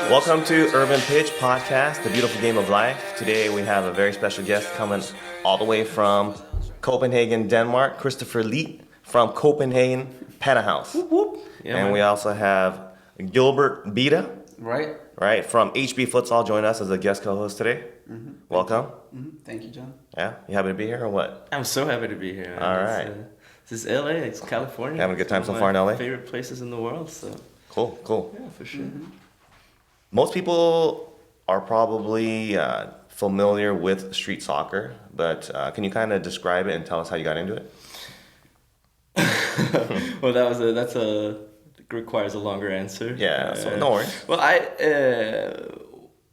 Welcome to Urban Pitch Podcast, the beautiful game of life. Today we have a very special guest coming all the way from Copenhagen, Denmark, Kristoffer Liicht from Copenhagen Panna House. Whoop, whoop. Yeah, and man. we also have Gilbert Right. from HB Futsal join us as a guest co-host today. Mm-hmm. Welcome. Thank you, John. Yeah, you happy to be here or what? I'm so happy to be here. Man. All It's, right. This is LA, it's California. Having a good time It's so one far of in my LA? favorite places in the world, so Cool. yeah, for sure. Most people are probably familiar with street soccer, but can you kind of describe it and tell us how you got into it? Well, requires a longer answer. Yeah, so no worries. Well,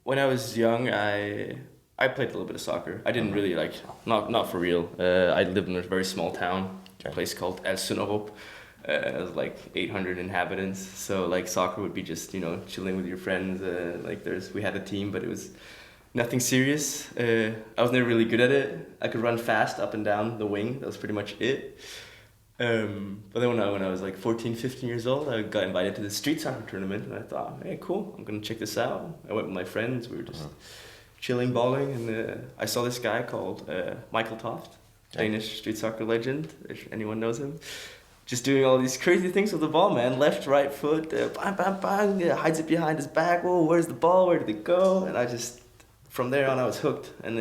when I was young, I played a little bit of soccer. I didn't really not for real. I lived in a very small town, a place called Suell. It was like 800 inhabitants, so like soccer would be just chilling with your friends. We had a team, but it was nothing serious. I was never really good at it. I could run fast up and down the wing. That was pretty much it. But then when I was like 14, 15 years old, I got invited to the street soccer tournament, and I thought, hey, cool, I'm gonna check this out. I went with my friends. We were just chilling, balling, and I saw this guy called Michael Toft, Danish street soccer legend, if anyone knows him. Just doing all these crazy things with the ball, man. Left, right foot, bang, bang, bang, hides it behind his back. Whoa, where's the ball? Where did it go? And from there on, I was hooked. And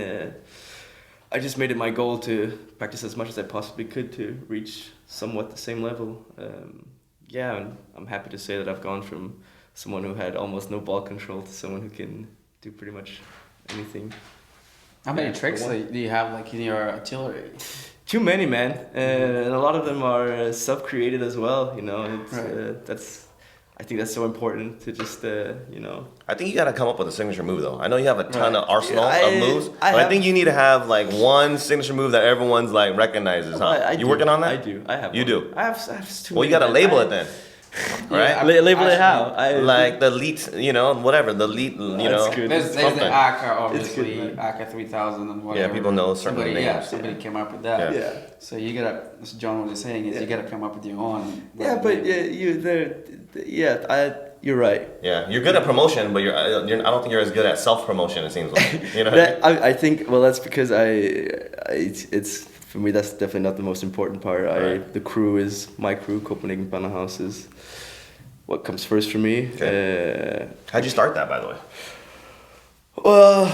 I just made it my goal to practice as much as I possibly could to reach somewhat the same level. And I'm happy to say that I've gone from someone who had almost no ball control to someone who can do pretty much anything. How many tricks do you have like in your artillery? Too many, man, and a lot of them are self-created as well. I think that's so important to just I think you got to come up with a signature move, though. I know you have a ton of arsenal Yeah, of moves, but I think you need to have like one signature move that everyone's like recognizes, huh? You working on that? I do. I have. You one. do. I have too Well, you many, got to man. label it then, right? Yeah, Label it how? Like the lead, whatever the lead, That's good. There's the something. AK, obviously, good, AK 3000 and whatever. Yeah, people know certain somebody, names. Yeah, somebody came up with that. Yeah. So you gotta, as John was saying, is you gotta come up with your own. Yeah, but you're right. Yeah, you're good at promotion, but I don't think you're as good at self promotion. It seems like you know. I think that's because it's for me that's definitely not the most important part. Right. The crew is my crew. Copenhagen Panna House is what comes first for me. Okay. How'd you start that, by the way? Well,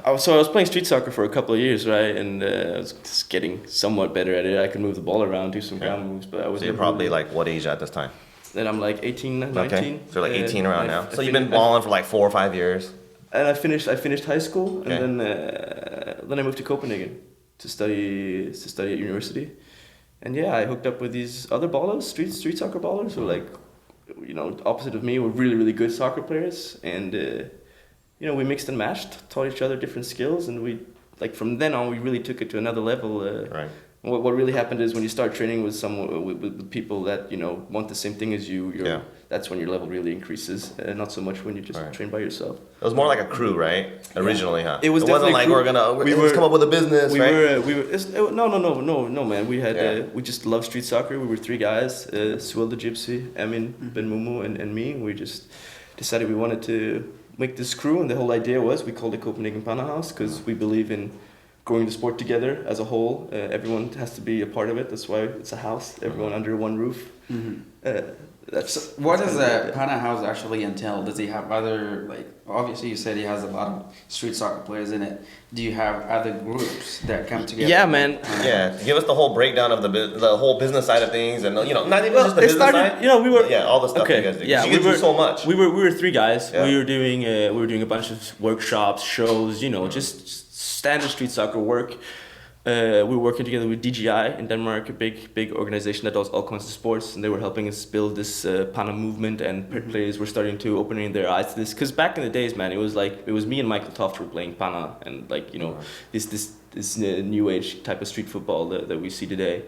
I was playing street soccer for a couple of years, right, and I was just getting somewhat better at it. I could move the ball around, do some ground moves, but I was. So you're probably like what age at this time? Then I'm like 18, 19. Okay, so like 18 around now. So you've been balling. balling for like 4 or 5 years. And I finished high school, Okay. and then I moved to Copenhagen to study at university. And yeah, I hooked up with these other ballers, street soccer ballers, who were like, opposite of me, were really really good soccer players, and we mixed and matched, taught each other different skills, and we from then on we really took it to another level. Right. What really happened is when you start training with with people that want the same thing as you, that's when your level really increases. Not so much when you just train by yourself. It was more like a crew, right? Originally, huh? It was wasn't definitely like let's come up with a business, right? No, man. We had we just loved street soccer. We were 3 guys: Suell the Gypsy, Emin, Ben Mumu, and me. We just decided we wanted to make this crew, and the whole idea was we called it Copenhagen Panna House because we believe in growing the sport together as a whole. Everyone has to be a part of it. That's why it's a house. Everyone under one roof. What does a Panna House actually entail? Does he have other, obviously you said he has a lot of street soccer players in it. Do you have other groups that come together? Yeah, man. Yeah, give us the whole breakdown of the whole business side of things, and not even just the business side. We were all the stuff you guys do. Yeah, you do so much. We were 3 guys. Yeah. We were doing a bunch of workshops, shows. Just standard street soccer work. We were working together with DGI in Denmark, a big organization that does all kinds of sports, and they were helping us build this Panna movement, and players were starting to open their eyes to this. Because back in the days, man, it was me and Michael Toft were playing Panna, and this new age type of street football that we see today.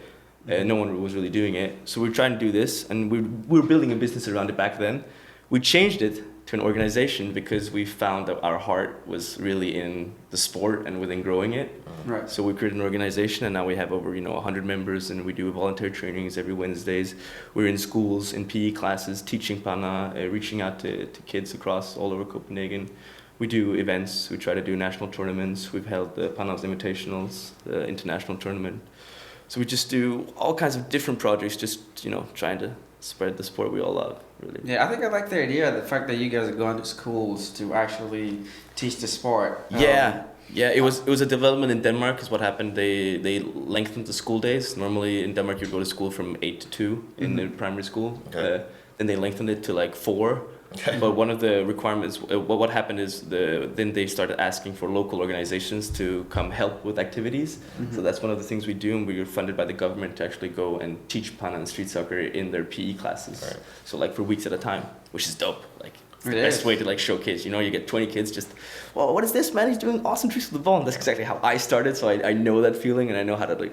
No one was really doing it, so we were trying to do this, and we were building a business around it back then. We changed it to an organization because we found that our heart was really in the sport and within growing it. Right. So we created an organization, and now we have over 100 members, and we do volunteer trainings every Wednesdays. We're in schools, in PE classes, teaching Panna, reaching out to kids across all over Copenhagen. We do events. We try to do national tournaments. We've held the Panna's Invitationals, the international tournament. So we just do all kinds of different projects, just trying to spread the sport we all love, really. Yeah, I think I like the idea, the fact that you guys are going to schools to actually teach the sport. Yeah, it was a development in Denmark is what happened. They lengthened the school days. Normally in Denmark you go to school from 8 to 2 in the primary school. Okay. Then they lengthened it to like 4. Okay. But one of the requirements, what happened is then they started asking for local organizations to come help with activities. So that's one of the things we do, and we were funded by the government to actually go and teach Panna and street soccer in their PE classes. Right. So like for weeks at a time, which is dope. Like it's the best way to like showcase. You get 20 kids just, well, what is this, man? He's doing awesome tricks with the ball. And that's exactly how I started. So I know that feeling, and I know how to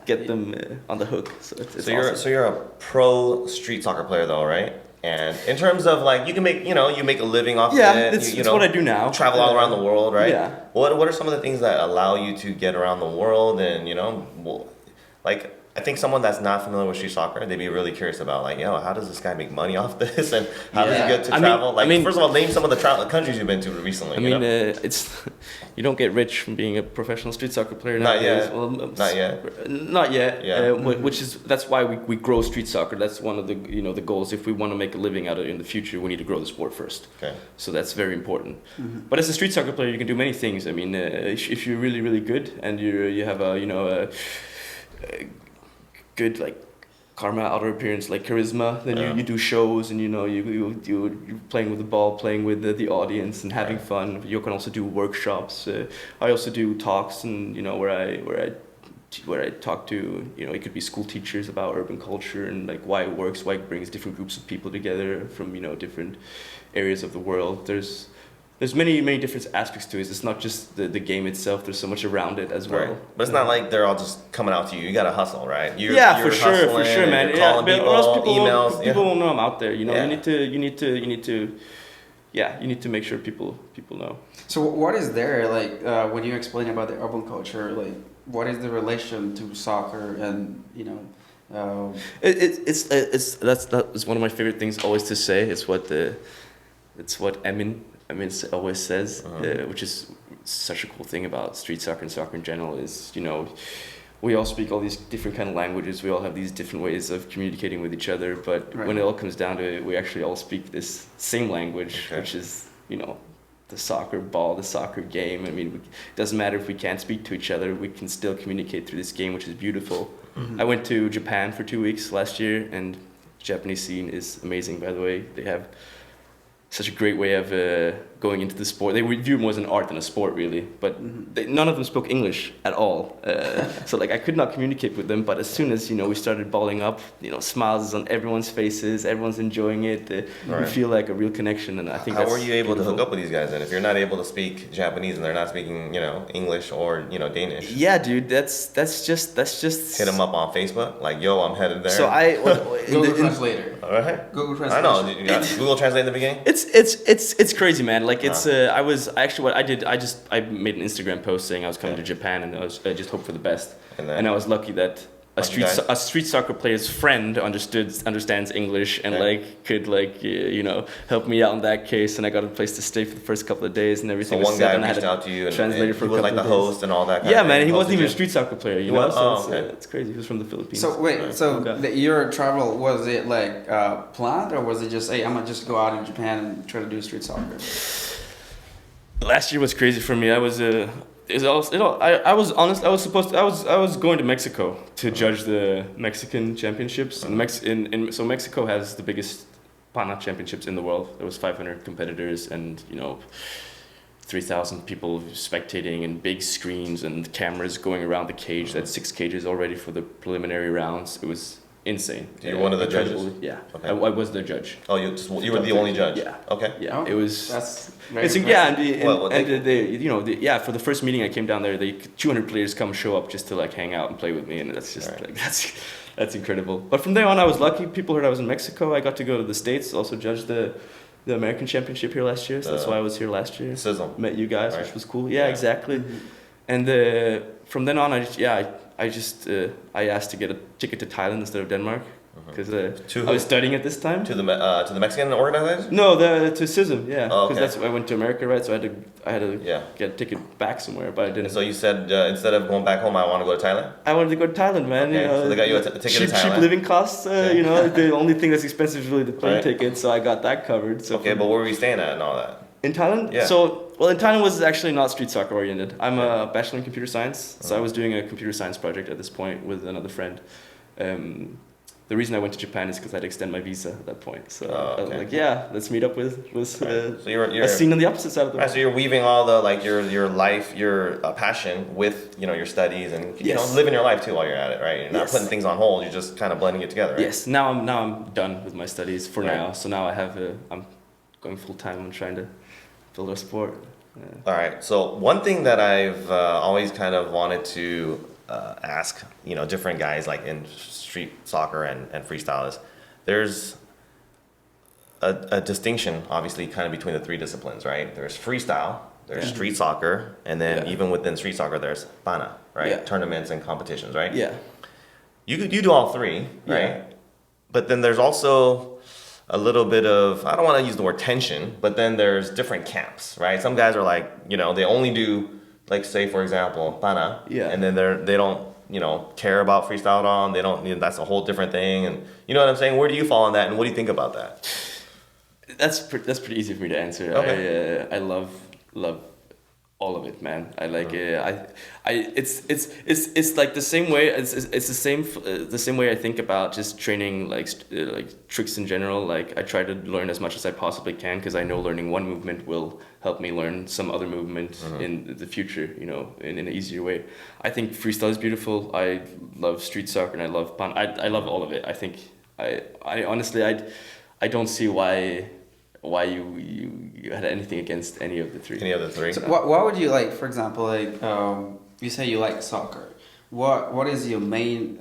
get them on the hook. So it's awesome. So you're a pro street soccer player though, right? And in terms of like, you can make, you make a living off it. Yeah, it's what I do now. Travel all around the world, right? Yeah. What are some of the things that allow you to get around the world? And, like, I think someone that's not familiar with street soccer, they'd be really curious about like, how does this guy make money off this? And how does he get to travel? First of all, name some of the countries you've been to recently. It's you don't get rich from being a professional street soccer player nowadays. Not yet. Yeah. That's why we grow street soccer. That's one of the the goals. If we want to make a living out of it in the future, we need to grow the sport first. Okay. So that's very important. But as a street soccer player, you can do many things. I mean, if you're really really good and you have a good like karma, outer appearance, like charisma, then you do shows, and you're playing with the ball, playing with the audience, and having fun. You can also do workshops. I also do talks, and where I talk to it could be school teachers about urban culture and like why it works, why it brings different groups of people together from different areas of the world. There's many different aspects to it. It's not just the game itself. There's so much around it as well. Right. But it's not like they're all just coming out to you. You got to hustle, right? You're for sure, man. You're calling people, emails. People won't know I'm out there. You need to make sure people know. So what is there like when you explain about the urban culture? Like, what is the relation to soccer and That's one of my favorite things always to say. It's what Emin always says, which is such a cool thing about street soccer and soccer in general is, we all speak all these different kind of languages. We all have these different ways of communicating with each other. But when it all comes down to it, we actually all speak this same language, which is, the soccer ball, the soccer game. I mean, it doesn't matter if we can't speak to each other. We can still communicate through this game, which is beautiful. I went to Japan for 2 weeks last year, and the Japanese scene is amazing, by the way. They have such a great way of going into the sport. They view it more as an art than a sport, really. But none of them spoke English at all. So like I could not communicate with them. But as soon as we started balling up, smiles on everyone's faces. Everyone's enjoying it. You feel like a real connection. And I think how were you able to hook up with these guys then? If you're not able to speak Japanese and they're not speaking English or Danish. Yeah, dude. That's just hit them up on Facebook. Like, yo, I'm headed there. So Google Translator. All right. Google Translate. I know. You got Google Translate in the beginning. It's crazy, man. Like I made an Instagram post saying I was coming to Japan, and I just hoped for the best. And I was lucky that a street soccer player's friend understands English and could help me out in that case, and I got a place to stay for the first couple of days and everything. So one guy reached out to you and he was like the host and all that. Yeah, man. He wasn't even a street soccer player. It's crazy. He was from the Philippines. So wait, your travel, was it like planned, or was it just, hey, I'm gonna just go out in Japan and try to do street soccer? Last year was crazy for me. I was going to Mexico to judge the Mexican championships. And so Mexico has the biggest Panna championships in the world. There was 500 competitors and 3,000 people spectating and big screens and cameras going around the cage. That's 6 cages already for the preliminary rounds. It was insane. You're one of the judges? Yeah. Okay. I was the judge. Oh, you were the only judge? Yeah. Okay. Yeah. Oh, it was. That's For the first meeting I came down there, 200 players show up just to hang out and play with me, and that's just That's incredible. But from there on, I was lucky. People heard I was in Mexico. I got to go to the States, also judge the American Championship here last year. So that's why I was here last year. Sizzle. Met you guys, Right. which was cool. Yeah, exactly. And from then on, I asked to get a ticket to Thailand instead of Denmark because I was studying at this time. To the Mexican organization? No, to CISM, yeah. Oh, Because okay. I went to America, right? So I had to get a ticket back somewhere, but I didn't. So you said instead of going back home, I want to go to Thailand? I wanted to go to Thailand, man. Okay, You know, so they got you a ticket cheap, to Thailand? cheap living costs. You know, the only thing that's expensive is really the plane Right. ticket, so I got that covered. So Okay, but where were you staying at and all that? in Thailand? Yeah. Well, in Thailand was actually not street soccer oriented. I'm a bachelor in computer science, so I was doing a computer science project at this point with another friend. The reason I went to Japan is because I had to extend my visa at that point. So I was like, yeah, let's meet up with So you're a scene on the opposite side of the right, world. so you're weaving all the like your life, your passion with your studies and living your life too while you're at it, right? You're not putting things on hold. You're just kind of blending it together, right? Yes. Now I'm done with my studies for Right. now. So now I'm going full time on trying to build our sport. All right. So one thing that I've always kind of wanted to ask, different guys like in street soccer and freestyle is there's a distinction, obviously, kind of between the three disciplines, right? There's freestyle, there's street soccer, and then even within street soccer, there's Panna, right? Yeah. Tournaments and competitions, right? Yeah. You do all three, right? Yeah. But then there's also a little bit of, I don't want to use the word tension, but then there's different camps, right? Some guys are like, they only do, like say for example, Panna, and then they don't, care about freestyle at all, and they don't, that's a whole different thing, and you know what I'm saying? Where do you fall on that, and what do you think about that? That's pretty easy for me to answer. Okay. I love all of it, man. I like it's like the same way. It's the same way I think about just training like tricks in general. Like I try to learn as much as I possibly can because I know learning one movement will help me learn some other movement in the future. In an easier way. I think freestyle is beautiful. I love street soccer and I love pan. I love all of it. I think I honestly I don't see why you had anything against any of the three. Any of the three? So what would you like, for example, like you say you like soccer. What is your main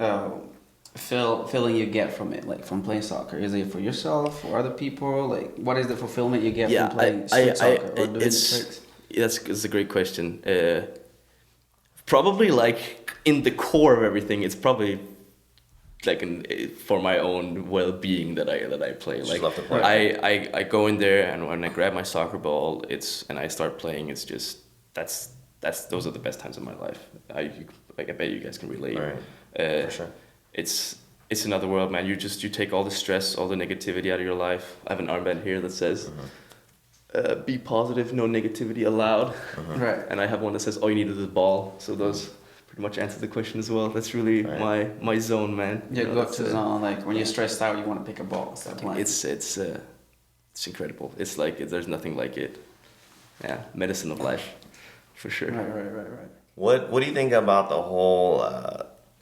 feeling you get from it, like from playing soccer? Is it for yourself, for other people? Like what is the fulfillment you get from playing street soccer or doing the tricks? That's a great question. Probably like in the core of everything, it's probably like for my own well-being that I play. Just like love to play. I go in there and when I grab my soccer ball, and I start playing. It's just those are the best times of my life. I bet you guys can relate. Right. For sure. It's another world, man. You take all the stress, all the negativity out of your life. I have an armband here that says, "Be positive, no negativity allowed." Right. And I have one that says, "All you need is a ball." So those pretty much answer the question as well. That's really my zone, man. Yeah, go to zone. Like when you're stressed out, you want to pick a ball. Start playing. It's incredible. It's like there's nothing like it. Yeah, medicine of life, for sure. Right. What do you think about the whole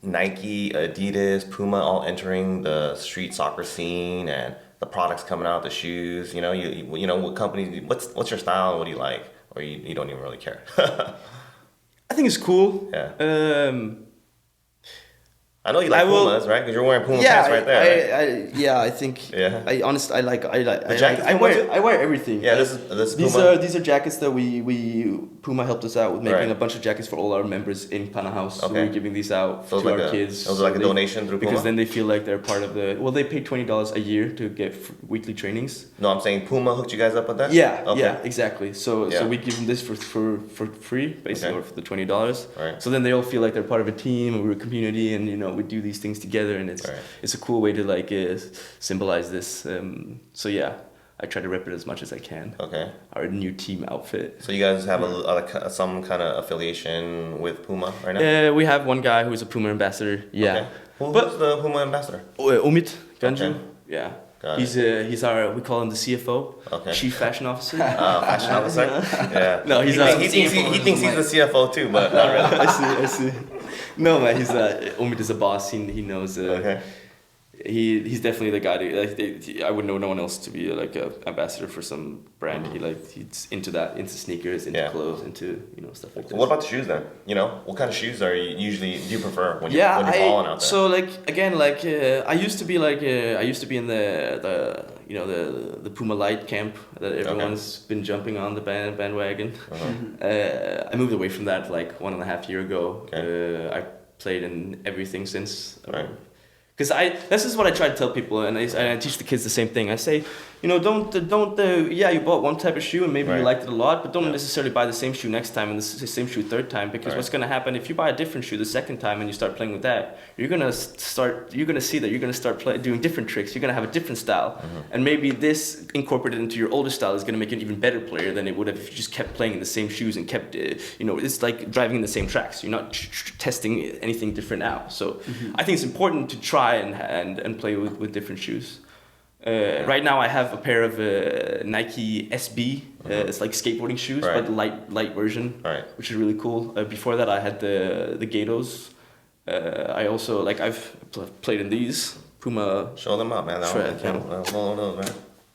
Nike, Adidas, Puma all entering the street soccer scene and the products coming out, the shoes? What companies? What's your style? What do you like? Or you don't even really care? I think it's cool. Yeah. I know you like Pumas, right? Because you're wearing Puma pants right there. Right? I think. Yeah. I honestly, I jackets I wear everything. Yeah, like, this Puma. These are jackets that we Puma helped us out with making Right. a bunch of jackets for all our members in Panna House. So Okay. we're giving these out So to our kids. It was like a donation through Puma? Because then they feel like they're part of the. Well, they pay $20 a year to get weekly trainings. No, I'm saying Puma hooked you guys up with that? Yeah, Okay. yeah, exactly. So Yeah. we give them this for free, basically, Okay. or for the $20. Right. So then they all feel like they're part of a team, and we're a community, and we do these things together, and it's a cool way to like symbolize this. So yeah, I try to rep it as much as I can. Okay. Our new team outfit. So you guys have some kind of affiliation with Puma right now? We have one guy who's a Puma ambassador. Yeah. Okay. Who's the Puma ambassador? Umit Ganju. Okay. Yeah. Got He's our, we call him the CFO, Okay. Chief Fashion Officer. Fashion officer? Yeah. No, he thinks he's the CFO too, but not really. I see. No, man, Umit is a boss. He knows. Okay. he's definitely the guy. I would know no one else to be like a ambassador for some brand. He's into sneakers, into clothes, into stuff like that. What about the shoes then? What kind of shoes do you prefer when you're balling out there? So I used to be in the Puma Light camp that everyone's been jumping on the bandwagon. I moved away from that like 1.5 years ago. I played in everything since. Because this is what I try to tell people, and I teach the kids the same thing. I say, don't you bought one type of shoe and maybe you liked it a lot, but don't necessarily buy the same shoe next time and the same shoe third time, because what's gonna happen if you buy a different shoe the second time and you start playing with that, you're gonna see that you're gonna start doing different tricks. You're gonna have a different style, and maybe this incorporated into your older style is gonna make you an even better player than it would have if you just kept playing in the same shoes and kept, it's like driving in the same tracks. You're not testing anything different out. So I think it's important to try and play with different shoes. Right now I have a pair of Nike SB. It's like skateboarding shoes, but light version, which is really cool. Before that I had the Gatos. I also I've played in these Puma. Show them up, man. Man.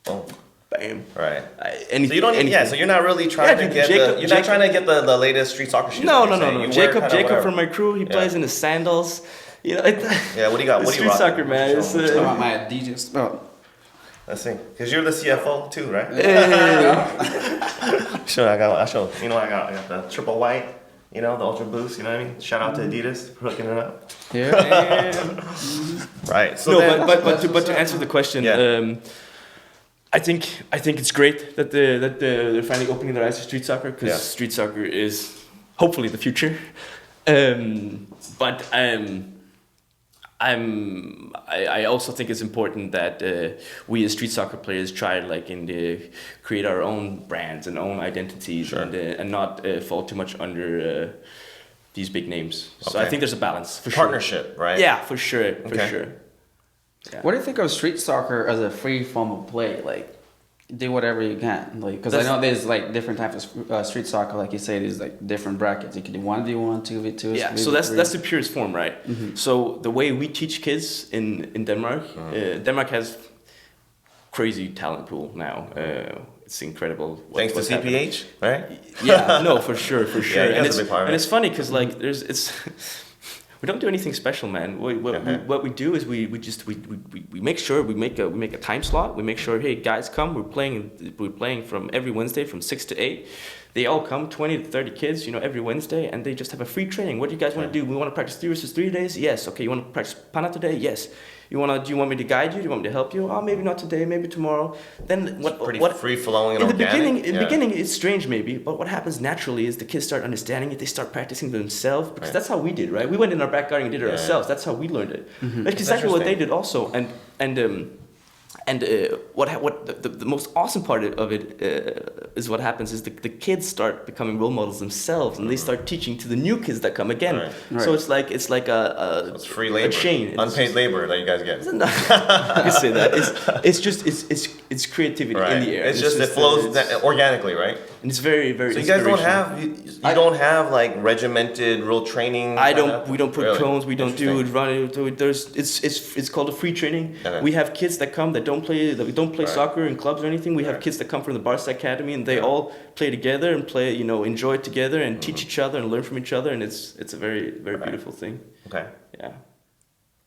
Oh. Bam. Right. So you don't need, so you're not really trying to get the latest street soccer shoes. No. Jacob from my crew, he plays in his sandals. What do you got? What do you rock? Street soccer, man. It's my Adidas. Oh. Let's see. Because you're the CFO too, right? Sure, I got the triple white, the Ultra Boost, you know what I mean? Shout out to Adidas for hooking it up. Yeah. Right. So but to answer the question, I think it's great that they're finally opening their eyes to street soccer, because street soccer is hopefully the future. I also think it's important that we as street soccer players try create our own brands and own identities, and not fall too much under these big names. So I think there's a balance for partnership, right? Yeah, for sure, sure. Yeah. What do you think of street soccer as a free form of play? Do whatever you can, because I know there's different types of street soccer. Like you say, there's different brackets. You can do 1v1, 2v2. Yeah, so that's the purest form, right? So the way we teach kids in Denmark, Denmark has crazy talent pool now. It's incredible. Thanks to CPH, right? Yeah, no, for sure. Yeah, and it's funny because we don't do anything special, man. What we do is we make sure we make a time slot. We make sure, hey guys, come. We're playing from every Wednesday from 6 to 8. They all come, 20 to 30 kids, every Wednesday, and they just have a free training. What do you guys want to do? We want to practice 3 versus 3 days. Yes. Okay. You want to practice Panna today? Yes. Do you want me to guide you? Do you want me to help you? Oh, maybe not today, maybe tomorrow. Then what free flowing and organic? In the beginning, it's strange maybe, but what happens naturally is the kids start understanding it. They start practicing themselves, because that's how we did, right? We went in our back garden and did it ourselves. That's how we learned it. That's exactly what they did also. And the most awesome part of it is what happens is the kids start becoming role models themselves, and they start teaching to the new kids that come again. Right. So it's like it's free labor, a chain, unpaid labor that you guys get. I can say that. It's creativity in the air. It flows organically, right? And it's very, very. So you guys don't have regimented real training. We don't put cones. We don't do running. It's called a free training. We have kids that come that don't play soccer in clubs or anything. We have kids that come from the Barca Academy, and they all play together and play, enjoy it together and teach each other and learn from each other, and it's a very, very beautiful thing. Okay. Yeah.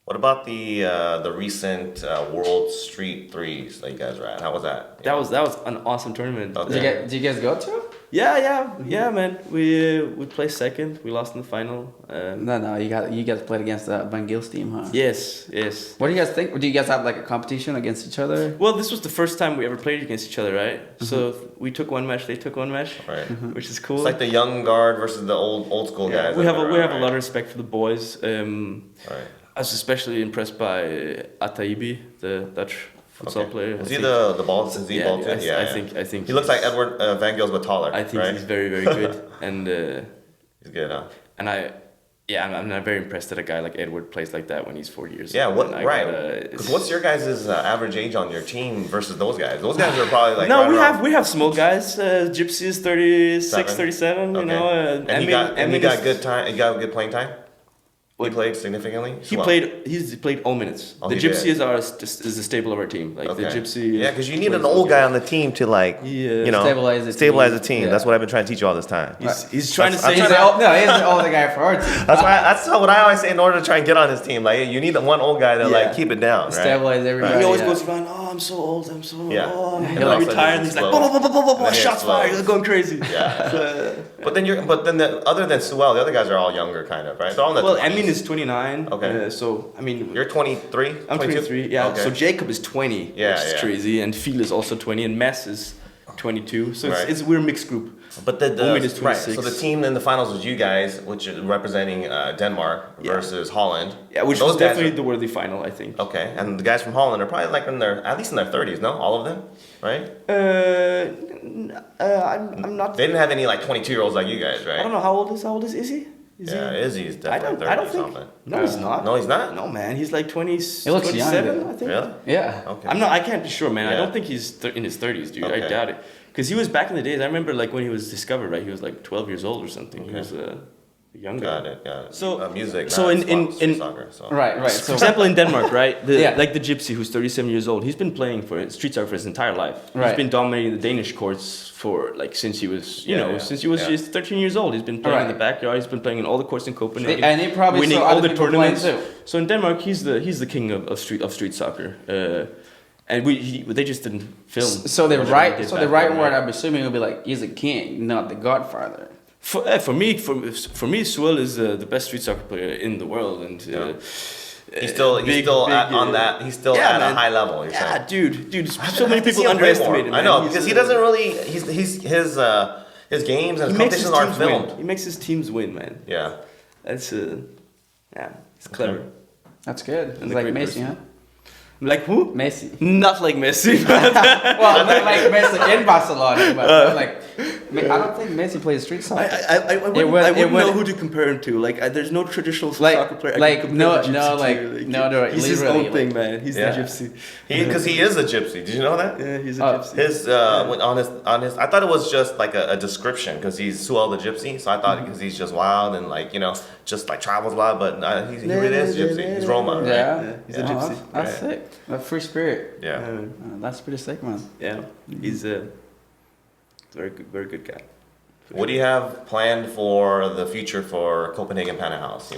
What about the recent World Street Threes that you guys were at? How was that? That was an awesome tournament. Okay. Did you guys go to? Yeah, man. We placed second. We lost in the final. No. You guys played against Van Gil's team, huh? Yes. What do you guys think? Do you guys have a competition against each other? Well, this was the first time we ever played against each other, right? So we took one match, they took one match, right? Which is cool. It's like the young guard versus the old school guys. We have a lot of respect for the boys. Right. I was especially impressed by Ataibi, the Dutch futsal player. Was he the ball? Is he ball too? I think he looks like Edward Van Gils but taller. I think he's very, very good, and he's good, huh? And I'm very impressed that a guy like Edward plays like that when he's 40 years old. Yeah, right? Because what's your guys' average age on your team versus those guys? Those guys are probably no, we have small guys, gypsies 36, 37, and you got good time. You got good playing time. He played significantly? He's played all minutes. Oh, the he Gypsy did. is a staple of our team. Like the Gypsy. Yeah, because you need an old guy on the team to stabilize the team. Yeah. That's what I've been trying to teach you all this time. He's trying to say he's the older guy for our team. That's what I always say in order to try and get on his team. Like you need one old guy to like keep it down, right? Stabilize everybody. He always goes around. Oh, I'm so old. I'm so old. I'm retired. He's like shots fired, going crazy. Yeah. But then other than Suell, the other guys are all younger, kind of, right? They're all in the 20s. Emin is 29. Okay. So I mean, you're 23. I'm 23. Yeah. Okay. So Jacob is 20. Yeah, which is crazy, and Phil is also 20, and Mess is 22. So we're a mixed group. But Omid is 26. So the team in the finals was you guys, which is representing Denmark versus Holland. Yeah, which was definitely the worthy final, I think. Okay, and the guys from Holland are probably like at least in their 30s, no? All of them, right? I'm not. They didn't have any like 22-year-olds like you guys, right? I don't know how old is Izzy? Izzy's definitely 30 I don't think. something. No, he's not. No, he's not. No, man, he's like 20. He looks 27, young, I think. Really? Yeah. Okay. I can't be sure, man. I don't think he's in his 30s, dude. Okay. I doubt it. Because he was back in the days. I remember like when he was discovered, right? He was like 12 years old or something. Okay. He was a young guy. Got it. So music. So in soccer. So. Right. So for example, in Denmark, right? Like the Gypsy, who's 37 years old, he's been playing for street soccer for his entire life. Right. He's been dominating the Danish courts for like since he was since he was just 13 years old. He's been playing in the backyard. He's been playing in all the courts in Copenhagen. And he probably winning saw all other the people tournaments. playing too. So in Denmark, he's the king of street soccer. And they just didn't film. So the right word, I'm assuming, would be like he's a king, not the godfather. For me, Suell is the best street soccer player in the world, and he's still at a high level. Yeah, dude. So many people underestimate him. I know because he doesn't really. His games and competitions aren't filmed. He makes his teams win, man. Yeah, that's it's clever. That's good. It's like Messi, huh? Like who? Messi. Not like Messi. Well, not like Messi in Barcelona, but like I don't think Messi plays street soccer. I wouldn't know who to compare him to. Like, there's no traditional soccer player. He's his own thing, man. He's the gypsy. Because he is a gypsy. Did you know that? Yeah, he's a gypsy. His on his, I thought it was just like a description because he's Suell the Gypsy. So I thought because he's just wild and like just like travels a lot, but he really is gypsy. He's Roma, right? Yeah, he's a gypsy. That's sick. A free spirit. Yeah, that's pretty sick, man. Yeah, he's a very good guy. What do you have planned for the future for Copenhagen Panna House?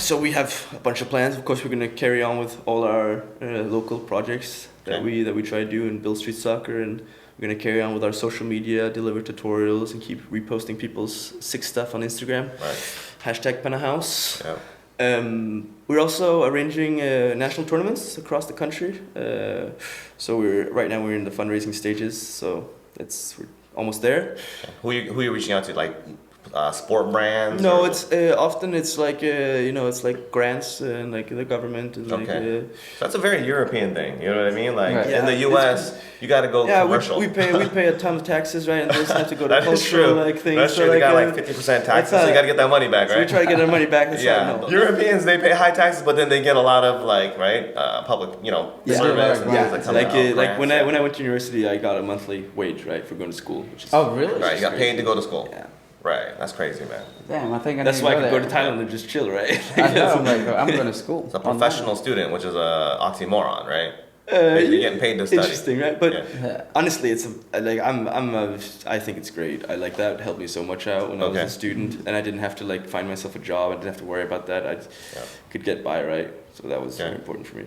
So we have a bunch of plans. Of course, we're gonna carry on with all our local projects that we try to do and build street soccer, and we're gonna carry on with our social media, deliver tutorials, and keep reposting people's sick stuff on Instagram. Right. #Panna House. Yeah. We're also arranging national tournaments across the country. So we're in the fundraising stages. So we're almost there. Who are you reaching out to? Like sport brands? No, it's often it's like it's like grants and like the government and that's a very European thing. You know what I mean? Like in the U.S., you got to go commercial. we pay a ton of taxes, right? And this have to go to that cultural like things. That's true. They got like 50% taxes, so you got to get that money back, right? So we try to get our money back. Europeans, they pay high taxes, but then they get a lot of public service. Like when I went to university, I got a monthly wage, right, for going to school. Which is really? Right, you got paid to go to school. Yeah. Right, that's crazy, man. Damn, I think that's why I could go to Thailand and just chill, right? I know, I'm going to school. It's a professional student, which is a oxymoron, right? You're getting paid to study. Interesting, right? But honestly, it's I think it's great. I like that helped me so much out when I was a student, and I didn't have to like find myself a job. I didn't have to worry about that. I could get by, right? So that was very important for me.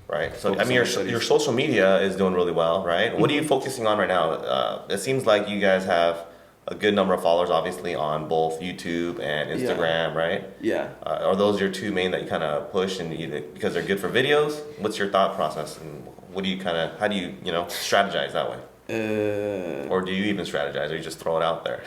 Right. So I mean, your social media is doing really well, right? What are you focusing on right now? It seems like you guys have a good number of followers, obviously, on both YouTube and Instagram, right? Yeah. Are those your two main that you kind of push, and because they're good for videos? What's your thought process, and how do you strategize that way? Or do you even strategize, or you just throw it out there?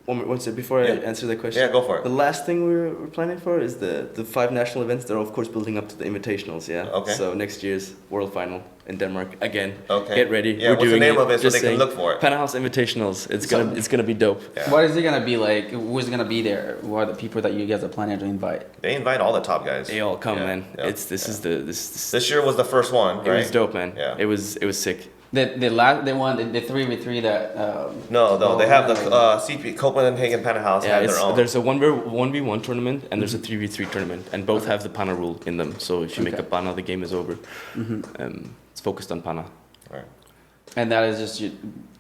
One second, before I answer that question. Yeah, go for it. The last thing we're planning for is the 5 national events. They're of course building up to the Invitationals, Okay. So next year's World Final in Denmark again. Okay. Get ready. Yeah, what's the name of it so they can look for it? Panna House Invitationals. It's gonna be dope. Yeah. What is it gonna be like? Who's gonna be there? Who are the people that you guys are planning to invite? They invite all the top guys. They all come, man. Yeah. This year was the first one, right? It was dope, man. Yeah. It was sick. The one the 3v3 that. No, they have the CP Copenhagen Panna House. Yeah, have their own. there's a 1v1 tournament and there's a 3v3 tournament, and both have the Panna rule in them. So if you make a Panna, the game is over. It's focused on Panna. Right. And that is just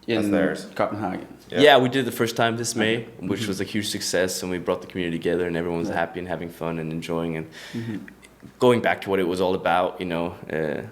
in Copenhagen. Yeah, we did the first time this May, which was a huge success, and we brought the community together, and everyone was happy and having fun and enjoying and going back to what it was all about, you know.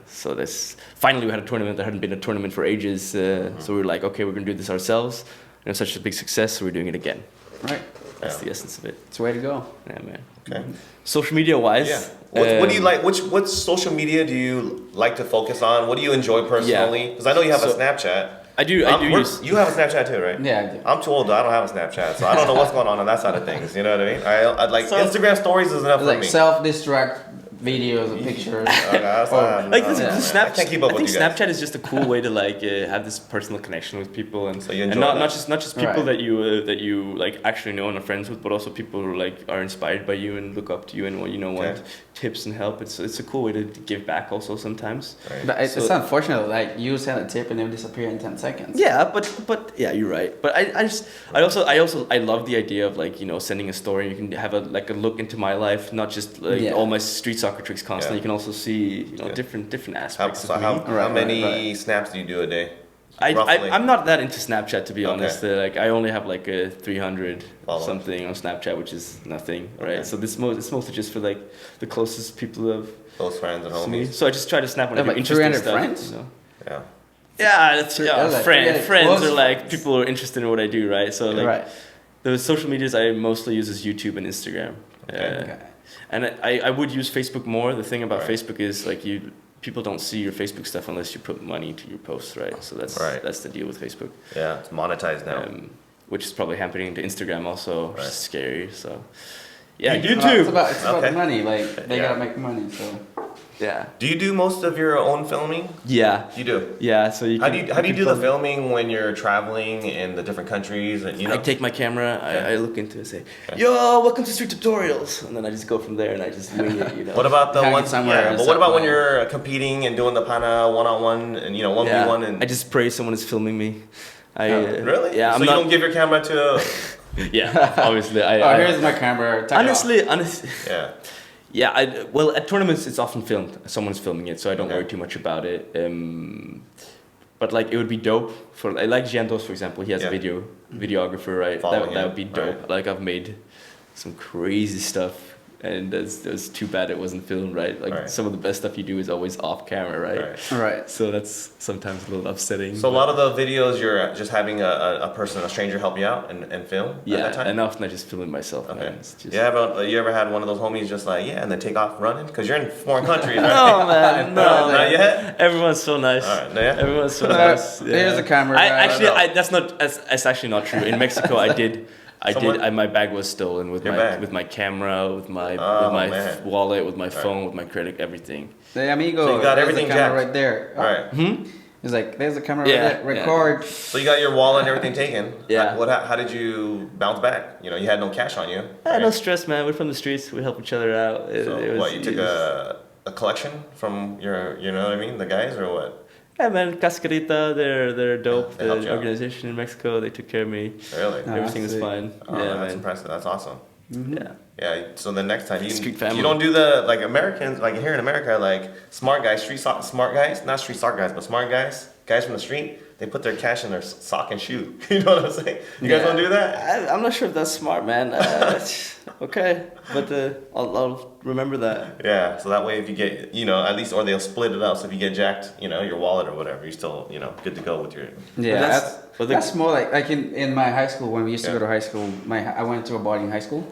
So this finally we had a tournament. There hadn't been a tournament for ages, so we were like, okay, we're gonna do this ourselves. And it was such a big success, so we're doing it again. Right. That's the essence of it. It's the way to go. Yeah, man. Okay. Social media wise, what do you like? What social media do you like to focus on? What do you enjoy personally? Because I know you have a Snapchat. I do. You have a Snapchat too, right? Yeah, I do. I'm too old. I don't have a Snapchat, so I don't know what's going on that side of things. You know what I mean? I like Instagram stories is enough for me. Self-destruct videos and pictures. I can't keep up with you guys. Snapchat is just a cool way to like have this personal connection with people, and so you enjoy not just people that you like actually know and are friends with, but also people who like are inspired by you and look up to you and want tips and help. It's a cool way to give back also sometimes. Right. But it's unfortunate, like you send a tip and it will disappear in 10 seconds. Yeah, but yeah, you're right. But I love the idea of like, you know, sending a story. You can have a look into my life, not just like all my street soccer tricks constantly. You can also see, you know, different aspects of me. How many snaps do you do a day? I'm not that into Snapchat, to be honest. Like I only have like a 300 something on Snapchat, which is nothing, right? Okay. So it's mostly just for like the closest people of close friends and homies. So I just try to snap when I do interesting stuff. Friends? You know? Yeah. Yeah, friends are like people who are interested in what I do, right? So like the social medias I mostly use is YouTube and Instagram. And I would use Facebook more. The thing about Facebook is like people don't see your Facebook stuff unless you put money to your posts, right? So that's the deal with Facebook. Yeah, it's monetized now. Which is probably happening to Instagram also, which is scary. So yeah, YouTube. It's about the money. Like they gotta make money. So yeah. Do you do most of your own filming? Yeah. You do. Yeah. So how do you do the filming when you're traveling in the different countries and you know? I take my camera, I look into it, say, "Yo, welcome to Street Tutorials," and then I just go from there and I just wing it. You know. What about the ones? Yeah. But what about when you're competing and doing the Panna 1-on-1 and 1v1 and? I just pray someone is filming me. Really? Yeah. So you don't give your camera to? Yeah. Obviously. Here's my camera. Honestly. Yeah. Yeah, well, at tournaments it's often filmed. Someone's filming it, so I don't worry too much about it. But like, it would be dope for like Giandos, for example. He has a videographer, right? That would be dope. Right. Like I've made some crazy stuff, and it was too bad it wasn't filmed, right? Like some of the best stuff you do is always off camera, right? Right. So that's sometimes a little upsetting. So a lot of the videos you're just having a stranger help you out and film. Yeah, at that time? and often I just film it myself. Okay. Man. It's just... You ever had one of those homies just like and then take off running because you're in foreign countries, right? No, man, no. Not yet. Everyone's so nice. All right, yeah. Everyone's so nice. Yeah. There's a camera. That's actually not true. In Mexico, my bag was stolen with my camera, with my wallet, with my phone, with my credit, everything. The amigo. So you got everything camera right there. Right. He's like, there's a camera right there. Record. So you got your wallet and everything taken. Yeah. How did you bounce back? You had no cash on you. No stress, man. We're from the streets. We help each other out. You took a collection from your, you know what I mean, the guys or what? Yeah, man, Cascarita, they're dope. The organization in Mexico, they took care of me. Really? Everything was fine. Oh, yeah, that's impressive. That's awesome. Mm-hmm. Yeah. Yeah. So the next time you don't do the like Americans like here in America like smart guys, smart guys, not street soccer guys, but smart guys from the street. They put their cash in their sock and shoe. You know what I'm saying? You guys don't do that? I'm not sure if that's smart, man. Okay, but I'll remember that. Yeah, so that way if you get, at least, or they'll split it up. So if you get jacked, your wallet or whatever, you're still, good to go with your. Yeah, that's more like in my high school, when we used to go to high school, I went to a boarding high school.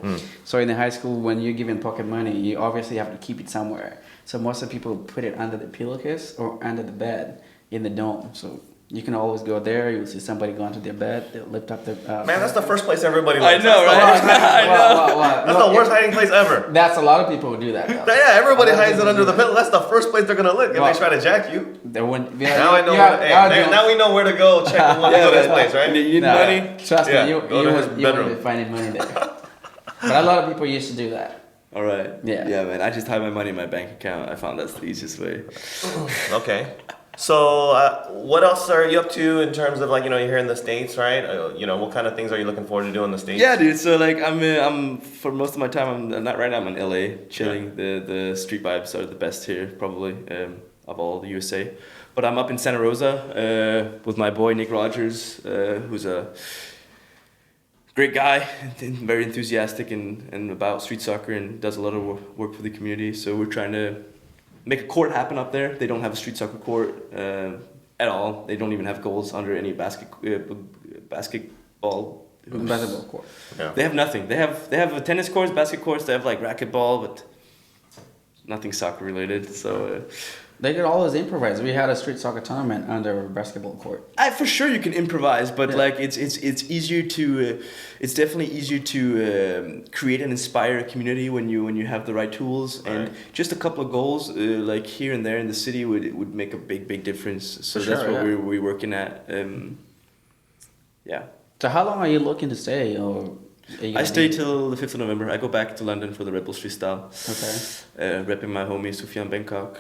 So in the high school, when you're given pocket money, you obviously have to keep it somewhere. So most of the people put it under the pillowcase or under the bed in the dome. So you can always go there. You'll see somebody go onto their bed. They'll lift up their. Man, that's the first place everybody looks. I know, right? I know. That's the worst hiding place ever. That's a lot of people who do that. Yeah, everybody hides it under the pillow. That's the first place they're gonna look if they try to jack you. Now we know where to go. Check when we go to this place, right? You need money. Trust me, you won't be finding money there. But a lot of people used to do that. All right. Yeah. Yeah, man. I just hide my money in my bank account. I found that's the easiest way. Okay. So, what else are you up to in terms of like you're here in the States, right? What kind of things are you looking forward to doing in the States? Yeah, dude. So like I'm for most of my time I'm not right now. I'm in LA chilling. Yeah. The street vibes are the best here probably of all the USA. But I'm up in Santa Rosa with my boy Nick Rogers, who's a great guy, very enthusiastic and about street soccer and does a lot of work for the community. So we're trying to make a court happen up there. They don't have a street soccer court at all. They don't even have goals under any basketball court. Yeah. They have nothing. They have a tennis courts, basket courts. They have like racquetball, but nothing soccer related. So they could always improvise. We had a street soccer tournament under a basketball court. For sure you can improvise, but like it's easier to it's definitely easier to create and inspire a community when you have the right tools, and just a couple of goals like here and there in the city would make a big difference. So that's what we're working at. Yeah. So how long are you looking to stay, or? I stay till the 5th of November. I go back to London for the Red Bull freestyle. Okay. Repping my homie Sufjan Bangkok.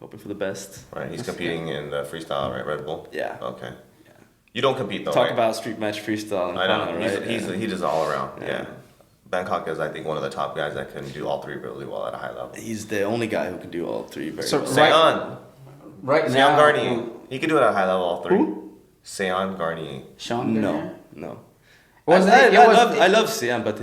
Hoping for the best. Right, he's competing in the freestyle, right? Red Bull. Yeah. Okay. Yeah. You don't compete though. Talk about street match freestyle. And I know. Panna, right? He does all around. Yeah. Bangkok is, I think, one of the top guys that can do all three really well at a high level. He's the only guy who can do all three very well. Sean. Right Sean now. Garnier. He can do it at a high level all three. Who? Sean Garnier. Sean Garnier? No. I love Sean, but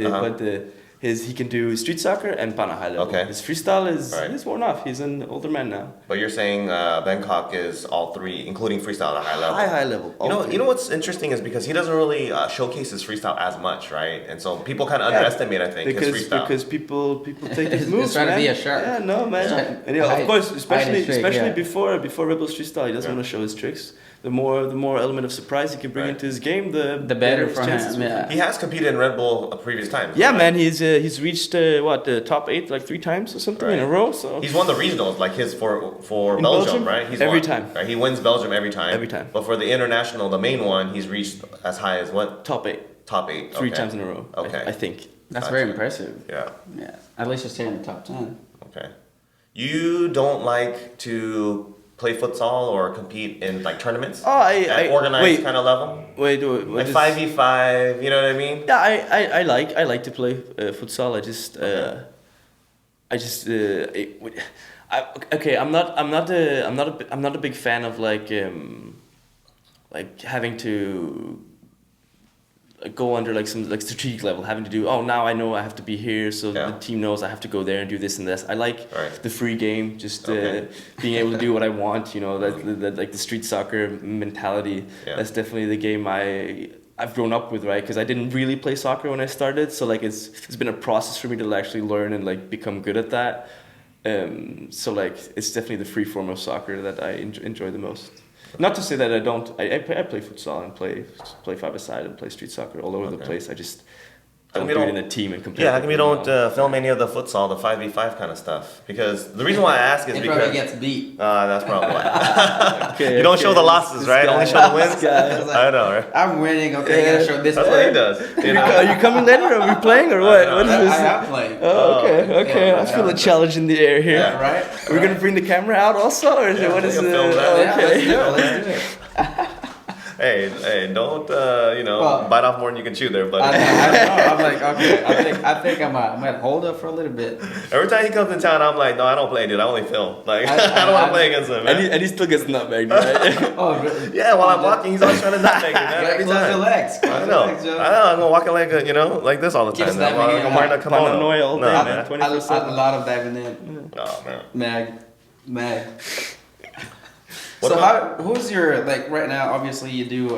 he can do street soccer and Panna high level. Okay. His freestyle is worn off. He's an older man now. But you're saying Bangkok is all three, including freestyle at a high level. High level. You know what's interesting is because he doesn't really showcase his freestyle as much, right? And so people kind of underestimate, I think, his freestyle. Because people take his moves. He's trying to be a shark. Yeah, no, man. Yeah. And of course, especially trick, before Red Bull freestyle, he doesn't want to show his tricks. The more element of surprise he can bring into his game, the better for him. Yeah. He has competed in Red Bull previous times. Yeah, man. He's reached the top 8 like 3 times or something in a row. So he's won the regionals, like his for Belgium, right? He's every won, time. Right? He wins Belgium every time. Every time. But for the international, the main one, he's reached as high as what? Top 8. Top 8. 3 times in a row. Okay. I think. That's very impressive. Yeah. Yeah. At least you stay in the top 10. Okay. You don't like to play futsal or compete in like tournaments? At organized kind of level? Wait, like 5v5, you know what I mean? Yeah, I like to play futsal. I'm not a big fan of like having to go under like some like strategic level, having to do now I know I have to be here, so the team knows I have to go there and do this and this. I like the free game, just being able to do what I want. That like the street soccer mentality. Yeah. That's definitely the game I've grown up with, right? Because I didn't really play soccer when I started, so like it's been a process for me to actually learn and like become good at that. So like it's definitely the free form of soccer that I enjoy the most. Not to say that I don't. I play futsal and play 5-a-side and play street soccer all over the place. I just don't do it in a team and compare. Yeah, how come you don't film any of the futsal, the 5v5 kind of stuff? Because the reason why I ask is because probably gets beat. That's probably why. You don't show the losses, right? Only show the wins. I know, right? I'm winning. Okay, I gotta show this. That's what he does. Are you coming later? Are we playing or what? What is this? I am playing. Oh, okay. I feel a challenge in the air here. Yeah, right. Are we gonna bring the camera out also, or what is it? Okay. Let's do it. Hey, don't bite off more than you can chew there, buddy. I know. I'm like, okay. I think I might hold up for a little bit. Every time he comes in town, I'm like, no, I don't play, dude. I only film. Like, I don't want to play against him, man. And he still gets nutmegged, right? Oh, really? Yeah, while I'm walking, he's always trying to nutmeg me, man. Every close time. your legs. I know. I'm gonna walk like like this all the time. I'm wearing a kimono. All day, man. 24/7. A lot of diving in. Oh man. Mag. So who's your, like right now, obviously you do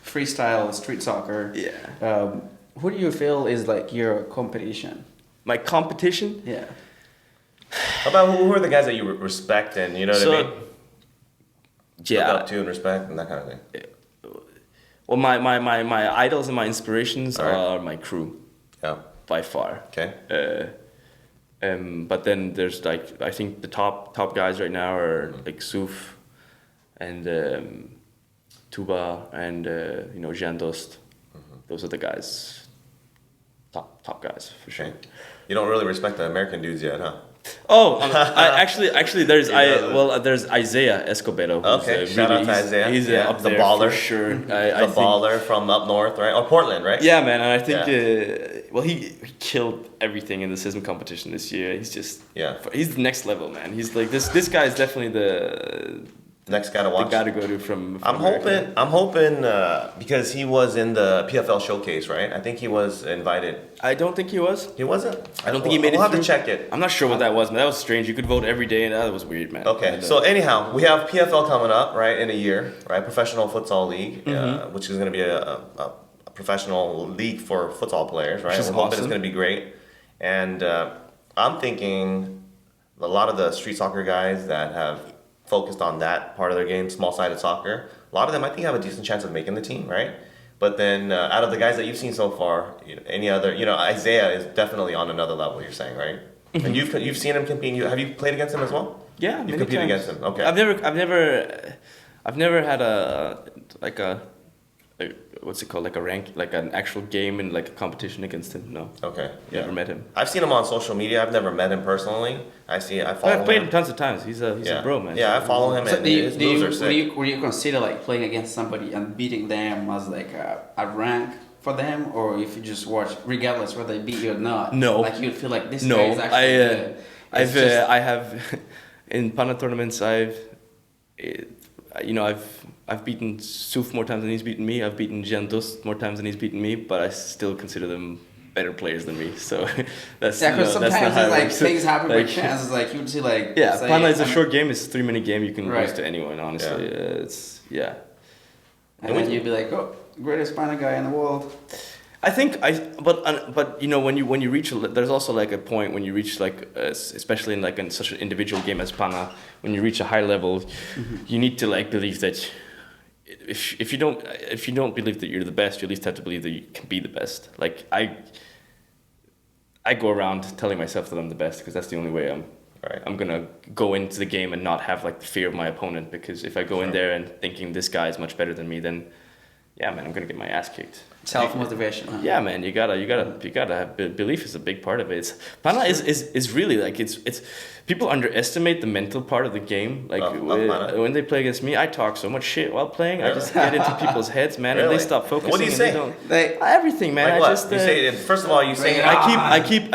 freestyle street soccer. Yeah. Who do you feel is like your competition? My competition? Yeah. How about who are the guys that you respect and what I mean? Yeah. Look up to and respect and that kind of thing. Well, my idols and my inspirations are my crew. Yeah. By far. Okay. But then there's like, I think the top guys right now are like Suf and Tuba and Jean Dost. Those are the guys top guys for sure. Okay. You don't really respect the American dudes yet, huh? Oh, there's Isaiah Escobedo. Okay, shout out to Isaiah. He's up the there baller, for sure. The baller from up north, right? Or Portland, right? Yeah, man, and I think he killed everything in the SISM competition this year. He's just he's the next level, man. He's like this guy is definitely the next guy to watch. The guy to go to from I'm hoping because he was in the PFL showcase, right? I think he was invited. I don't think he was. He wasn't? I don't think he made it We'll through. have to check it. I'm not sure what that was, man. That was strange. You could vote every day, and that was weird, man. Okay, so anyhow, we have PFL coming up, right, in a year, right? Professional Futsal League, which is going to be a professional league for futsal players, right? We're hoping it's going to be great. And I'm thinking a lot of the street soccer guys that have focused on that part of their game, small-sided soccer, a lot of them I think have a decent chance of making the team, right? But then out of the guys that you've seen so far, any other, Isaiah is definitely on another level, you're saying, right? And you've seen him compete. Have you played against him as well? Yeah, you've competed against him. Okay. I've never had a what's it called, like a rank, like an actual game in like a competition against him. No. Okay. Never met him. I've seen him on social media. I've never met him personally. I've played him tons of times. He's a bro, man. Yeah, I follow him. So and his moves are sick. Would you consider like playing against somebody and beating them as like a rank for them, or if you just watch regardless whether they beat you or not? No. Like you'd feel like this guy is actually good. I have in Panna tournaments. I've beaten Suf more times than he's beaten me. I've beaten Jantus more times than he's beaten me, but I still consider them better players than me. So that's because sometimes it's like things happen by like, chance. It's like you'd see like Panna is a short game. It's a 3-minute game. You can lose to anyone. Honestly, And then you'd be like, oh, greatest Panna guy in the world. I think but when you reach there's also like a point when you reach like especially in such an individual game as Panna, when you reach a high level, you need to like believe that if you don't believe that you're the best, you at least have to believe that you can be the best. Like I go around telling myself that I'm the best because that's the only way I'm gonna go into the game and not have like the fear of my opponent, because if I go in there and thinking this guy is much better than me, then I'm gonna get my ass kicked. Self-motivation. Huh? Yeah, man, you gotta have belief is a big part of it. Panna is really like it's people underestimate the mental part of the game. Like when they play against me, I talk so much shit while playing. I just get into people's heads, man, and they stop focusing. What do you say? Everything, man. Like what? You say first of all, you say I keep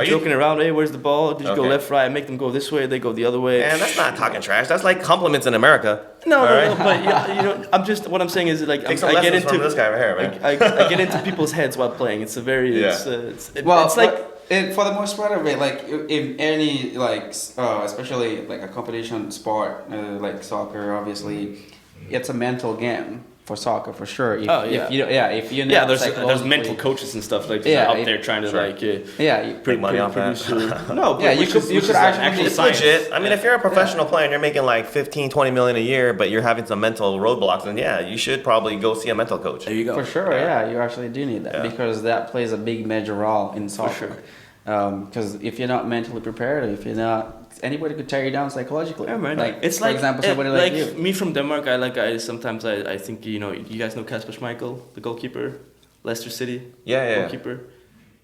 joking around. Hey, where's the ball? Did you go left, right? I make them go this way. They go the other way. Man, that's not talking trash. That's like compliments in America. No, but I'm just what I'm saying is like I get into from this guy right here, man. I get into people's heads while playing. It's a very it's like for the most part of it, like in any like especially like a competition sport like soccer, obviously it's a mental game for soccer for sure. If you know there's mental coaches and stuff like out there trying to put money on that. You could actually it's legit. I mean, if you're a professional player and you're making like 15-20 million a year, but you're having some mental roadblocks, then you should probably go see a mental coach. There you go. For sure, you actually do need that because that plays a big major role in soccer. Because if you're not mentally prepared, if you're not, anybody could tear you down psychologically. Yeah, man. Like, it's for example, somebody like you. Me from Denmark, I sometimes think, you guys know Kasper Schmeichel, the goalkeeper, Leicester City. Goalkeeper.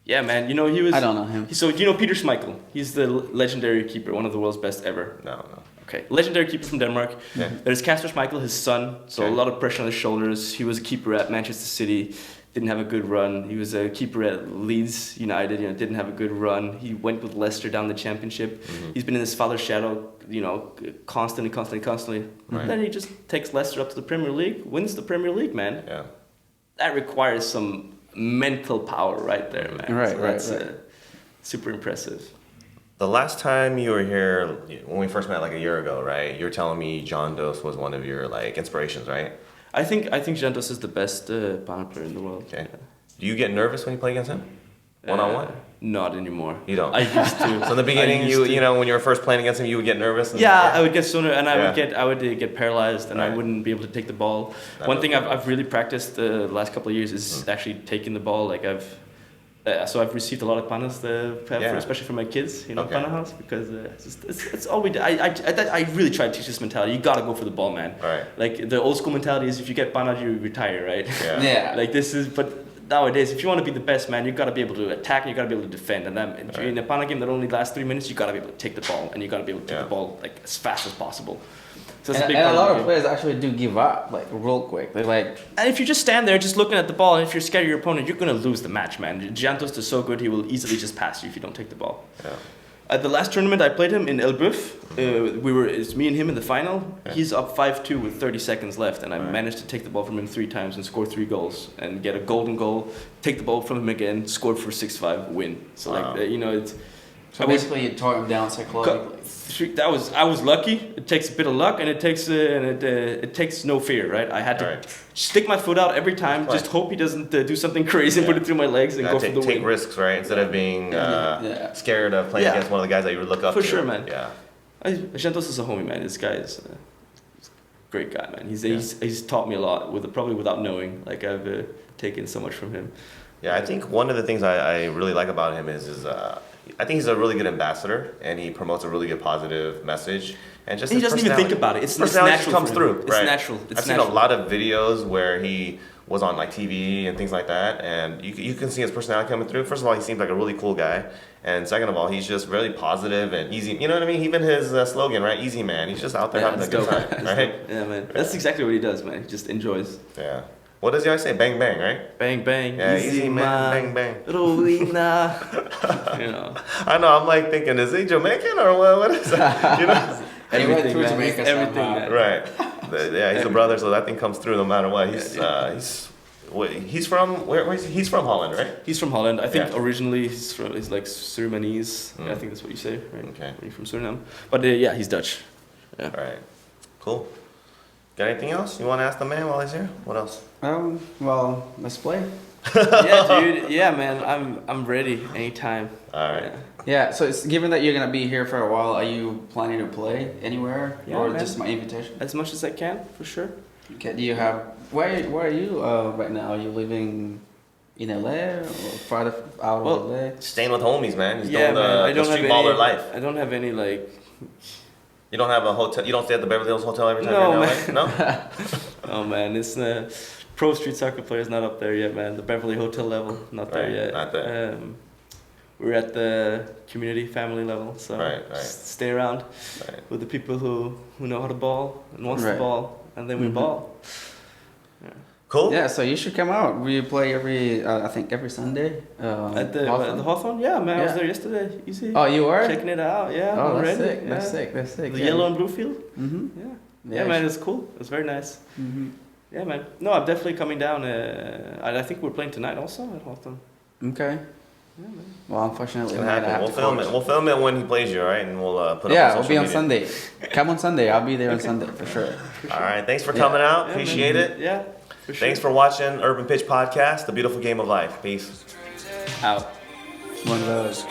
Yeah, man. He was. I don't know him. So Peter Schmeichel. He's the legendary keeper, one of the world's best ever. No. Okay, legendary keeper from Denmark. Yeah. There's Kasper Schmeichel, his son. So a lot of pressure on his shoulders. He was a keeper at Manchester City. Didn't have a good run. He was a keeper at Leeds United. Didn't have a good run. He went with Leicester down the championship. He's been in his father's shadow. Constantly. Right. Then he just takes Leicester up to the Premier League, wins the Premier League, man. Yeah. That requires some mental power right there, man. Right. Super impressive. The last time you were here, when we first met like a year ago, right? You were telling me John Dos was one of your like inspirations, right? I think Jantos is the best Panna player in the world. Okay. Do you get nervous when you play against him? One-on-one? Not anymore. You don't? I used to. So in the beginning, when you were first playing against him, you would get nervous? I would get sooner, and I would get paralyzed, and I wouldn't be able to take the ball. One thing I've really practiced the last couple of years is actually taking the ball. Like I've received a lot of pannas, especially from my kids, Panna House, because it's all we do. I really try to teach this mentality. You gotta go for the ball, man. Right. Like the old school mentality is if you get panna, you retire, right? Yeah. Like this is, but nowadays, if you want to be the best, man, you got to be able to attack and you got to be able to defend. And then in a Panna game that only lasts 3 minutes, you got to be able to take the ball and you got to be able to take the ball like as fast as possible. So it's a big part a lot of of players actually do give up like real quick. They're like, and if you just stand there just looking at the ball, and if you're scared of your opponent, you're gonna lose the match, man. Giantos is so good; he will easily just pass you if you don't take the ball. Yeah. At the last tournament, I played him in Elbeuf. It's me and him in the final. Yeah. He's up 5-2 with 30 seconds left, and I managed to take the ball from him 3 times and score 3 goals and get a golden goal. Take the ball from him again, scored for 6-5, win. So it's. So basically, you tore him down psychologically. I was lucky. It takes a bit of luck, and it takes no fear, right? I had to stick my foot out every time, just hope he doesn't do something crazy and put it through my legs and go for the win. Take risks, right? Instead of being scared of playing against one of the guys that you would look up to. For sure, man. Yeah. Giantos is a homie, man. This guy is a great guy, man. He's taught me a lot, probably without knowing. Like I've taken so much from him. Yeah, I think one of the things I really like about him is I think he's a really good ambassador, and he promotes a really good positive message. And just he doesn't even think about it. It's natural. Comes through. It's natural. I've seen a lot of videos where he was on like TV and things like that, and you can see his personality coming through. First of all, he seems like a really cool guy, and second of all, he's just really positive and easy. You know what I mean? Even his slogan, right? Easy man. He's just out there having a good time, right? Yeah, man. That's exactly what he does, man. He just enjoys. Yeah. What does he always say? Bang bang, right? Bang bang. Yeah, easy man. Bang bang. You know. I know. I'm like thinking, is he Jamaican or what is that? You know. Everything, man. Everything, man. Right. Yeah, he's a brother, so that thing comes through no matter what. He's from where is he? He's from Holland, right? He's from Holland. I think originally he's like Surinamese. I think that's what you say, right? Okay. You're from Suriname, but he's Dutch. Yeah. All right. Cool. Got anything else you want to ask the man while he's here? What else? Well, let's play. Yeah, dude. Yeah, man. I'm ready anytime. All right. Yeah. So it's given that you're gonna be here for a while, are you planning to play anywhere or man. just my invitation? As much as I can, for sure. Okay. Do you have where are you right now? Are you living in LA or farther out of LA? Staying with homies, man. He's doing the street baller life. I don't have any like. You don't have a hotel. You don't stay at the Beverly Hills Hotel every time you're in LA? No. Oh man, it's pro street soccer players not up there yet, man. The Beverly Hotel level, not there yet. Not there. We're at the community family level, so stay around with the people who know how to ball and wants to ball, and then we ball. Yeah. Cool. Yeah, so you should come out. We play every Sunday. At the Hawthorne? Yeah, man. I was there yesterday. Easy. Oh, you were? Checking it out. Yeah. Oh, that's already. sick. That's sick. That's sick. The yellow and blue field. Mhm. Yeah, man. It's cool. It's very nice. Mhm. Yeah, man. No, I'm definitely coming down. I think we're playing tonight also at Hawthorne. Okay. Yeah, man. Well, unfortunately, We'll film it. We'll film it when he plays you, all right? And we'll put it yeah, up on we'll be on media. Sunday. Come on Sunday. I'll be there on Sunday for sure. All right. Thanks for coming out. Appreciate it. Yeah. For sure. Thanks for watching Urban Pitch Podcast, The Beautiful Game of Life. Peace. Out. One of those.